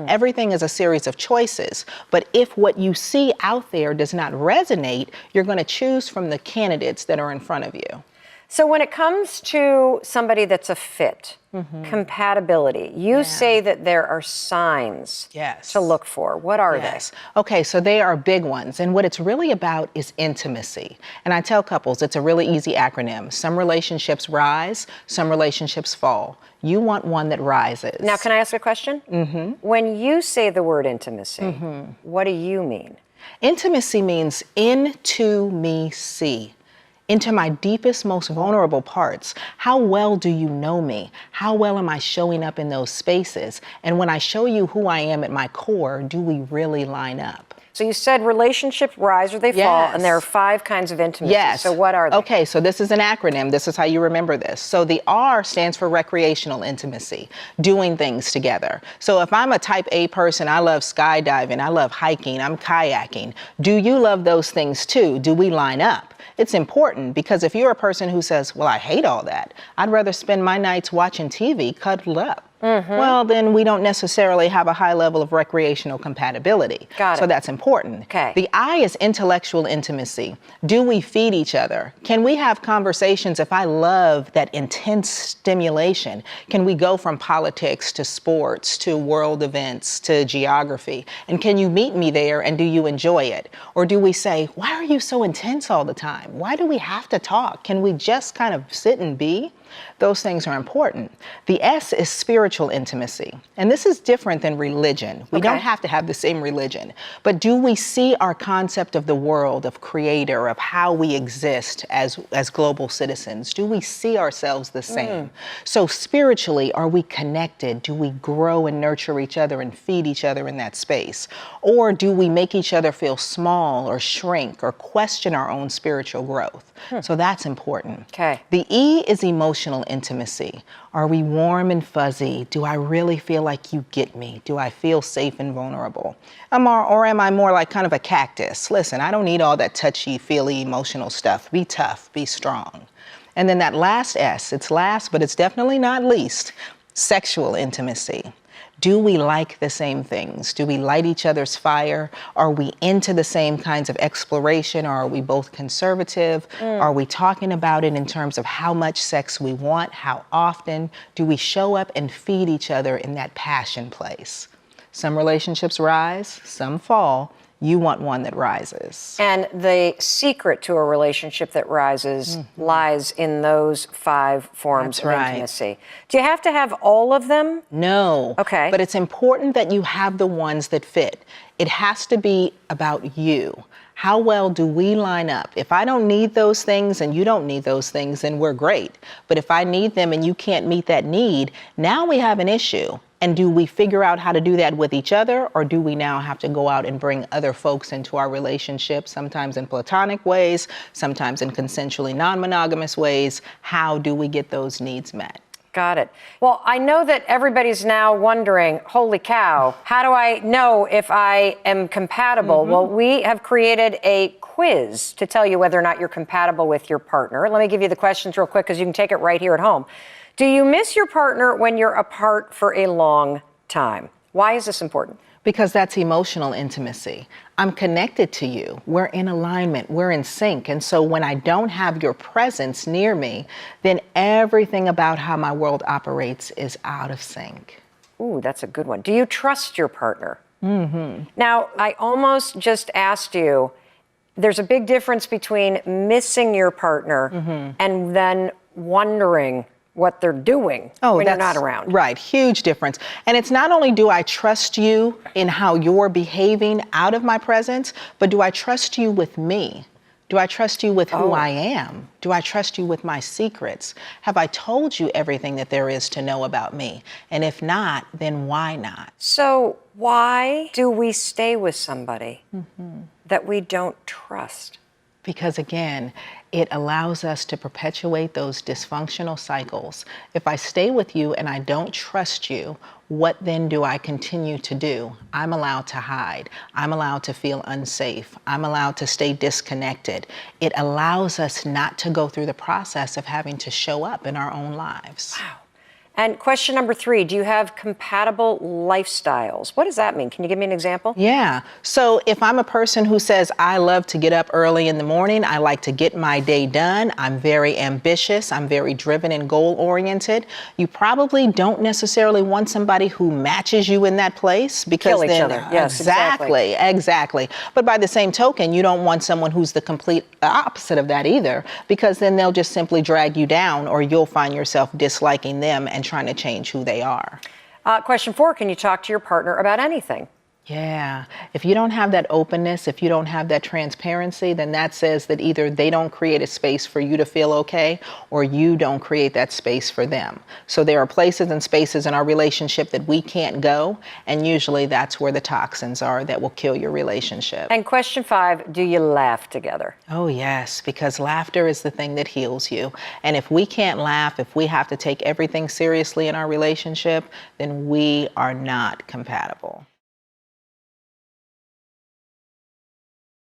Everything is a series of choices. But if what you see out there does not resonate, you're going to choose from the candidates that are in front of you. So when it comes to somebody that's a fit, compatibility, you say that there are signs to look for. What are they? Okay, so they are big ones. And what it's really about is intimacy. And I tell couples it's a really easy acronym. Some relationships rise, some relationships fall. You want one that rises. Now, can I ask a question? When you say the word intimacy, what do you mean? Intimacy means into me see. Into my deepest, most vulnerable parts. How well do you know me? How well am I showing up in those spaces? And when I show you who I am at my core, do we really line up? So you said relationships rise or they fall, and there are 5 kinds of intimacy. So what are they? Okay, so this is an acronym. This is how you remember this. So the R stands for recreational intimacy, doing things together. So if I'm a type A person, I love skydiving, I love hiking, I'm kayaking. Do you love those things too? Do we line up? It's important because if you're a person who says, well, I hate all that, I'd rather spend my nights watching TV cuddled up. Well, then we don't necessarily have a high level of recreational compatibility. Got it. So that's important. Okay. The I is intellectual intimacy. Do we feed each other? Can we have conversations if I love that intense stimulation? Can we go from politics to sports to world events to geography? And can you meet me there and do you enjoy it? Or do we say, why are you so intense all the time? Why do we have to talk? Can we just kind of sit and be? Those things are important. The S is spiritual intimacy. And this is different than religion. We don't have to have the same religion. But do we see our concept of the world, of creator, of how we exist as global citizens? Do we see ourselves the same? So spiritually, are we connected? Do we grow and nurture each other and feed each other in that space? Or do we make each other feel small or shrink or question our own spiritual growth? So that's important. Okay. The E is emotional intimacy. Are we warm and fuzzy? Do I really feel like you get me? Do I feel safe and vulnerable? Or am I more like kind of a cactus? Listen, I don't need all that touchy-feely emotional stuff. Be tough, be strong. And then that last S, it's last, but it's definitely not least, sexual intimacy. Do we like the same things? Do we light each other's fire? Are we into the same kinds of exploration, or are we both conservative? Are we talking about it in terms of how much sex we want? How often? Do we show up and feed each other in that passion place? Some relationships rise, some fall. You want one that rises. And the secret to a relationship that rises lies in those 5 forms of intimacy. Do you have to have all of them? No. Okay. But it's important that you have the ones that fit. It has to be about you. How well do we line up? If I don't need those things and you don't need those things, then we're great. But if I need them and you can't meet that need, now we have an issue. And do we figure out how to do that with each other, or do we now have to go out and bring other folks into our relationship, sometimes in platonic ways, sometimes in consensually non-monogamous ways? How do we get those needs met? Got it. Well, I know that everybody's now wondering, holy cow, how do I know if I am compatible? Well, we have created a quiz to tell you whether or not you're compatible with your partner. Let me give you the questions real quick because you can take it right here at home. Do you miss your partner when you're apart for a long time? Why is this important? Because that's emotional intimacy. I'm connected to you. We're in alignment. We're in sync. And so when I don't have your presence near me, then everything about how my world operates is out of sync. Ooh, that's a good one. Do you trust your partner? Now, I almost just asked you, there's a big difference between missing your partner and then wondering what they're doing when you're not around. Right, huge difference. And it's not only do I trust you in how you're behaving out of my presence, but do I trust you with me? Do I trust you with who I am? Do I trust you with my secrets? Have I told you everything that there is to know about me? And if not, then why not? So why do we stay with somebody that we don't trust? Because again, it allows us to perpetuate those dysfunctional cycles. If I stay with you and I don't trust you, what then do I continue to do? I'm allowed to hide. I'm allowed to feel unsafe. I'm allowed to stay disconnected. It allows us not to go through the process of having to show up in our own lives. Wow. And question number 3, do you have compatible lifestyles? What does that mean? Can you give me an example? Yeah. So if I'm a person who says, I love to get up early in the morning, I like to get my day done, I'm very ambitious, I'm very driven and goal oriented, you probably don't necessarily want somebody who matches you in that place, because Kill each then, other. Yes, exactly. But by the same token, you don't want someone who's the complete opposite of that either, because then they'll just simply drag you down, or you'll find yourself disliking them and trying to change who they are. Question 4, can you talk to your partner about anything? Yeah. If you don't have that openness, if you don't have that transparency, then that says that either they don't create a space for you to feel okay, or you don't create that space for them. So there are places and spaces in our relationship that we can't go, and usually that's where the toxins are that will kill your relationship. And question 5, do you laugh together? Oh, yes, because laughter is the thing that heals you. And if we can't laugh, if we have to take everything seriously in our relationship, then we are not compatible.